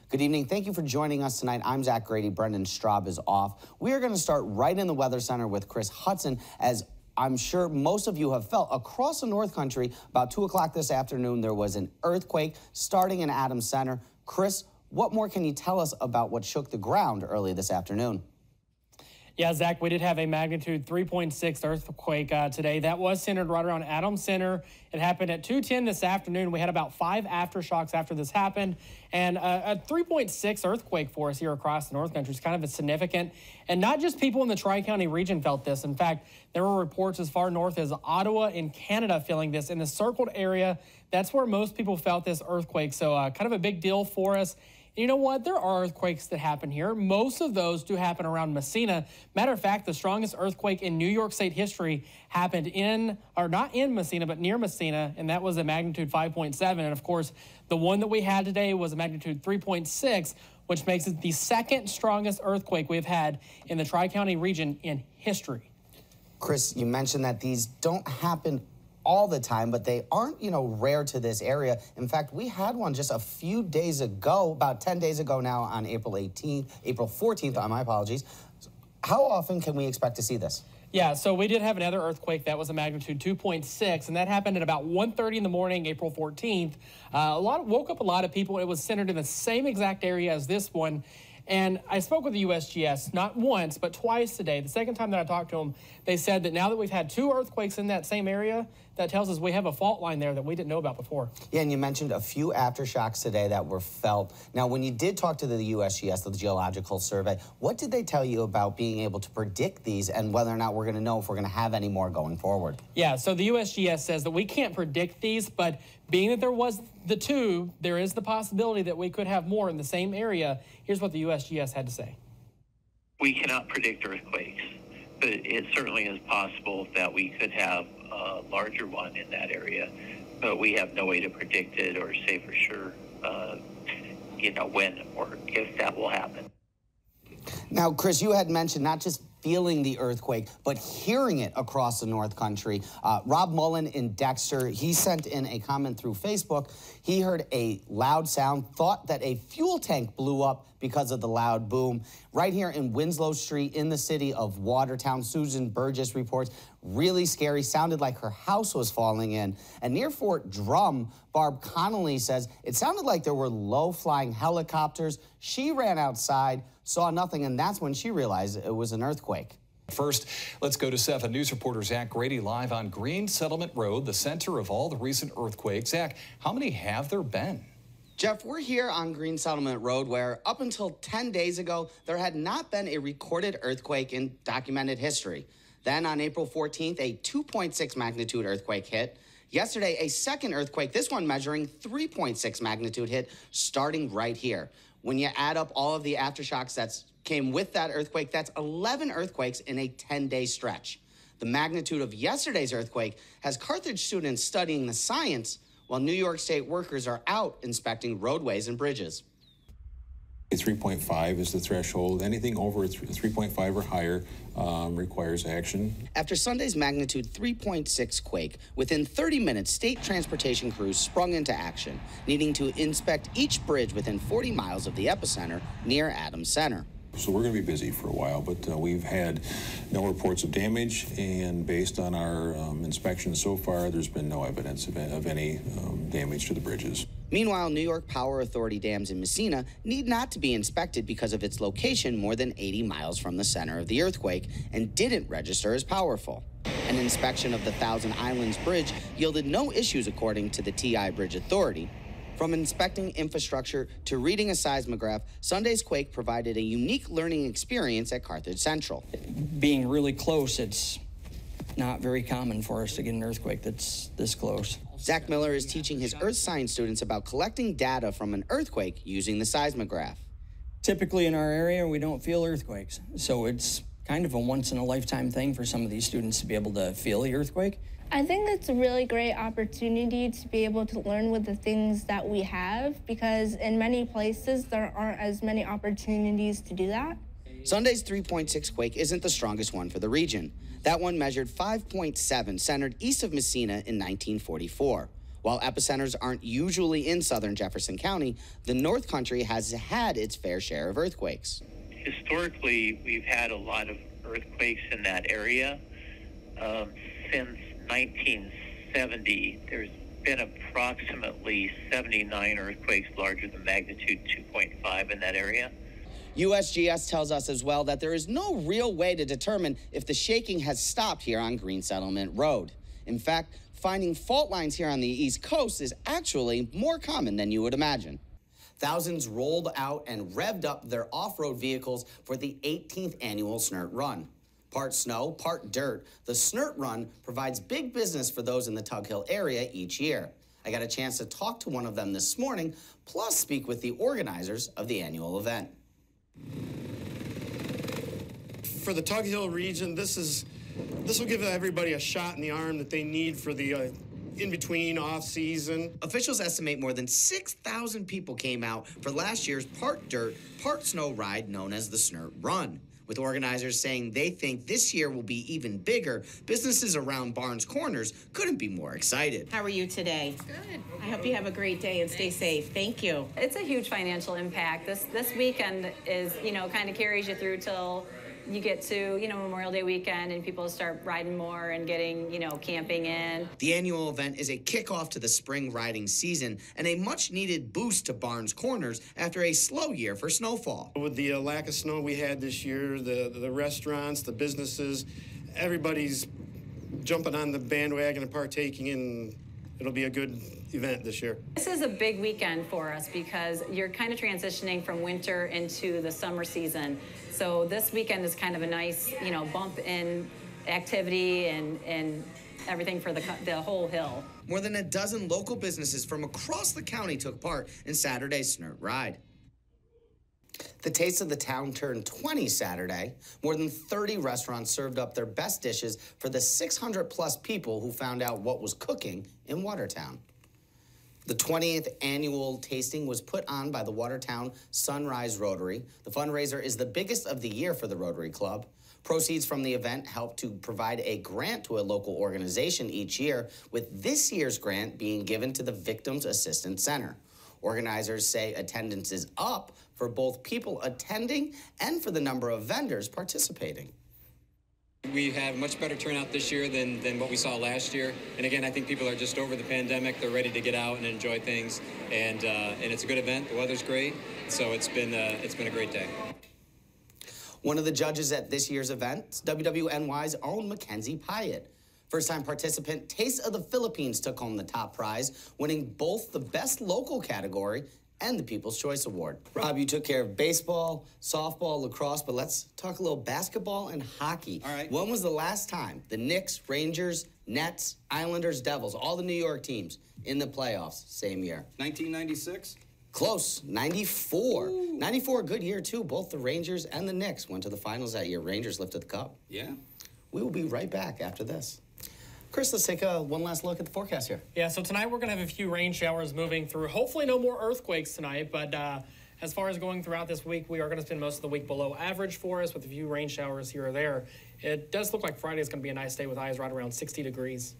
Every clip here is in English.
Good evening. Thank you for joining us tonight. I'm Zach Grady. Brendan Straub is off. We are going to start right in the Weather Center with Chris Hudson. As I'm sure most of you have felt, across the North Country, about 2 o'clock this afternoon, there was an earthquake starting in Adams Center. Chris, what more can you tell us about what shook the ground early this afternoon? Yeah, Zach, we did have a magnitude 3.6 earthquake today. That was centered right around Adams Center. It happened at 2:10 this afternoon. We had about 5 aftershocks after this happened. And a 3.6 earthquake for us here across the North Country is kind of significant. And not just people in the Tri-County region felt this. In fact, there were reports as far north as Ottawa in Canada feeling this. In the circled area, that's where most people felt this earthquake. So kind of a big deal for us. You know what? There are earthquakes that happen here. Most of those do happen around Messina. Matter of fact, the strongest earthquake in New York State history happened not in Messina, but near Messina, and that was a magnitude 5.7. And of course, the one that we had today was a magnitude 3.6, which makes it the second strongest earthquake we've had in the Tri-County region in history. Chris, you mentioned that these don't happen all the time, but they aren't, rare to this area. In fact, we had one just a few days ago, about 10 days ago now, on April 14th, my apologies. How often can we expect to see this? Yeah, so we did have another earthquake that was a magnitude 2.6, and that happened at about 1:30 in the morning, April 14th. Woke up a lot of people. It was centered in the same exact area as this one. And I spoke with the USGS not once, but twice today. The second time that I talked to them, they said that now that we've had 2 earthquakes in that same area, that tells us we have a fault line there that we didn't know about before. Yeah, and you mentioned a few aftershocks today that were felt. Now, when you did talk to the USGS, the Geological Survey, what did they tell you about being able to predict these and whether or not we're going to know if we're going to have any more going forward? Yeah, so the USGS says that we can't predict these, but being that there was the 2, there is the possibility that we could have more in the same area. Here's what the USGS had to say. We cannot predict earthquakes, but it certainly is possible that we could have a larger one in that area, but we have no way to predict it or say for sure, when or if that will happen. Now, Chris, you had mentioned not just feeling the earthquake, but hearing it across the North Country. Rob Mullen in Dexter, he sent in a comment through Facebook. He heard a loud sound, thought that a fuel tank blew up because of the loud boom. Right here in Winslow Street in the city of Watertown, Susan Burgess reports, really scary, sounded like her house was falling in. And near Fort Drum, Barb Connolly says it sounded like there were low-flying helicopters. She ran outside, saw nothing, and that's when she realized it was an earthquake. First, let's go to 7 News reporter Zach Grady live on Green Settlement Road, the center of all the recent earthquakes. Zach, how many have there been? Jeff, we're here on Green Settlement Road where up until 10 days ago, there had not been a recorded earthquake in documented history. Then on April 14th, a 2.6 magnitude earthquake hit. Yesterday, a second earthquake, this one measuring 3.6 magnitude hit, starting right here. When you add up all of the aftershocks that came with that earthquake, that's 11 earthquakes in a 10-day stretch. The magnitude of yesterday's earthquake has Carthage students studying the science, while New York State workers are out inspecting roadways and bridges. 3.5 is the threshold. Anything over 3.5 or higher requires action. After Sunday's magnitude 3.6 quake, within 30 minutes, state transportation crews sprung into action, needing to inspect each bridge within 40 miles of the epicenter near Adams Center. So we're going to be busy for a while, but we've had no reports of damage, and based on our inspections so far, there's been no evidence of any damage to the bridges. Meanwhile, New York Power Authority dams in Messina need not to be inspected because of its location more than 80 miles from the center of the earthquake and didn't register as powerful. An inspection of the Thousand Islands Bridge yielded no issues according to the TI Bridge Authority. From inspecting infrastructure to reading a seismograph, Sunday's quake provided a unique learning experience at Carthage Central. Being really close, it's not very common for us to get an earthquake that's this close. Zach Miller is teaching his earth science students about collecting data from an earthquake using the seismograph. Typically in our area, we don't feel earthquakes, so it's kind of a once-in-a-lifetime thing for some of these students to be able to feel the earthquake. I think it's a really great opportunity to be able to learn with the things that we have, because in many places there aren't as many opportunities to do that. Sunday's 3.6 quake isn't the strongest one for the region. That one measured 5.7, centered east of Messina in 1944. While epicenters aren't usually in southern Jefferson County, the North Country has had its fair share of earthquakes. Historically, we've had a lot of earthquakes in that area. Since 1970, there's been approximately 79 earthquakes larger than magnitude 2.5 in that area. USGS tells us as well that there is no real way to determine if the shaking has stopped here on Green Settlement Road. In fact, finding fault lines here on the East Coast is actually more common than you would imagine. Thousands rolled out and revved up their off-road vehicles for the 18th annual SNIRT Run. Part snow, part dirt, the SNIRT Run provides big business for those in the Tug Hill area each year. I got a chance to talk to one of them this morning, plus speak with the organizers of the annual event. For the Tug Hill region, this will give everybody a shot in the arm that they need for the in-between off-season. Officials estimate more than 6,000 people came out for last year's part dirt, part snow ride known as the SNIRT Run. With organizers saying they think this year will be even bigger, businesses around Barnes Corners couldn't be more excited. How are you today? Good. I hope you have a great day and stay safe. Thank you. It's a huge financial impact. This weekend is, kind of carries you through till you get to, Memorial Day weekend and people start riding more and getting, camping in. The annual event is a kickoff to the spring riding season and a much-needed boost to Barnes Corners after a slow year for snowfall. With the lack of snow we had this year, the restaurants, the businesses, everybody's jumping on the bandwagon and partaking in. It'll be a good event this year. This is a big weekend for us because you're kind of transitioning from winter into the summer season. So this weekend is kind of a nice, bump in activity and everything for the whole hill. More than a dozen local businesses from across the county took part in Saturday's SNIRT Ride. The Taste of the Town turned 20 Saturday. More than 30 restaurants served up their best dishes for the 600-plus people who found out what was cooking in Watertown. The 20th annual tasting was put on by the Watertown Sunrise Rotary. The fundraiser is the biggest of the year for the Rotary Club. Proceeds from the event help to provide a grant to a local organization each year, with this year's grant being given to the Victims Assistance Center. Organizers say attendance is up for both people attending and for the number of vendors participating. We had a much better turnout this year than what we saw last year. And again, I think people are just over the pandemic. They're ready to get out and enjoy things. And it's a good event. The weather's great. So it's been a great day. One of the judges at this year's event, WWNY's own Mackenzie Pyatt. First-time participant Taste of the Philippines took home the top prize, winning both the Best Local category and the People's Choice Award. Rob, you took care of baseball, softball, lacrosse, but let's talk a little basketball and hockey. All right. When was the last time the Knicks, Rangers, Nets, Islanders, Devils, all the New York teams in the playoffs same year? 1996? Close, 94. Ooh. 94, a good year, too. Both the Rangers and the Knicks went to the finals that year. Rangers lifted the cup. Yeah. We will be right back after this. Chris, let's take one last look at the forecast here. Yeah, so tonight we're going to have a few rain showers moving through. Hopefully no more earthquakes tonight, but as far as going throughout this week, we are going to spend most of the week below average for us with a few rain showers here or there. It does look like Friday is going to be a nice day with highs right around 60 degrees.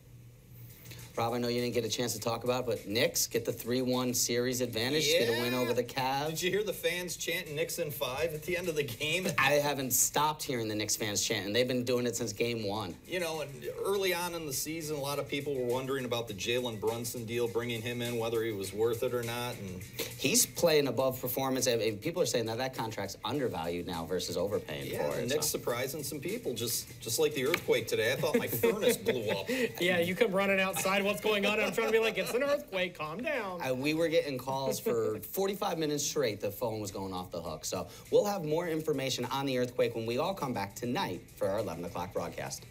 Rob, I know you didn't get a chance to talk about it, but Knicks get the 3-1 series advantage, yeah. Get a win over the Cavs. Did you hear the fans chanting Knicks in 5 at the end of the game? I haven't stopped hearing the Knicks fans chanting. They've been doing it since game 1. And early on in the season, a lot of people were wondering about the Jalen Brunson deal, bringing him in, whether he was worth it or not. And he's playing above performance. People are saying that contract's undervalued now versus overpaying for it. Yeah, Knicks surprising some people, just like the earthquake today. I thought my furnace blew up. Yeah, you come running outside. What's going on? I'm trying to be like, it's an earthquake. Calm down. We were getting calls for 45 minutes straight. The phone was going off the hook. So we'll have more information on the earthquake when we all come back tonight for our 11 o'clock broadcast.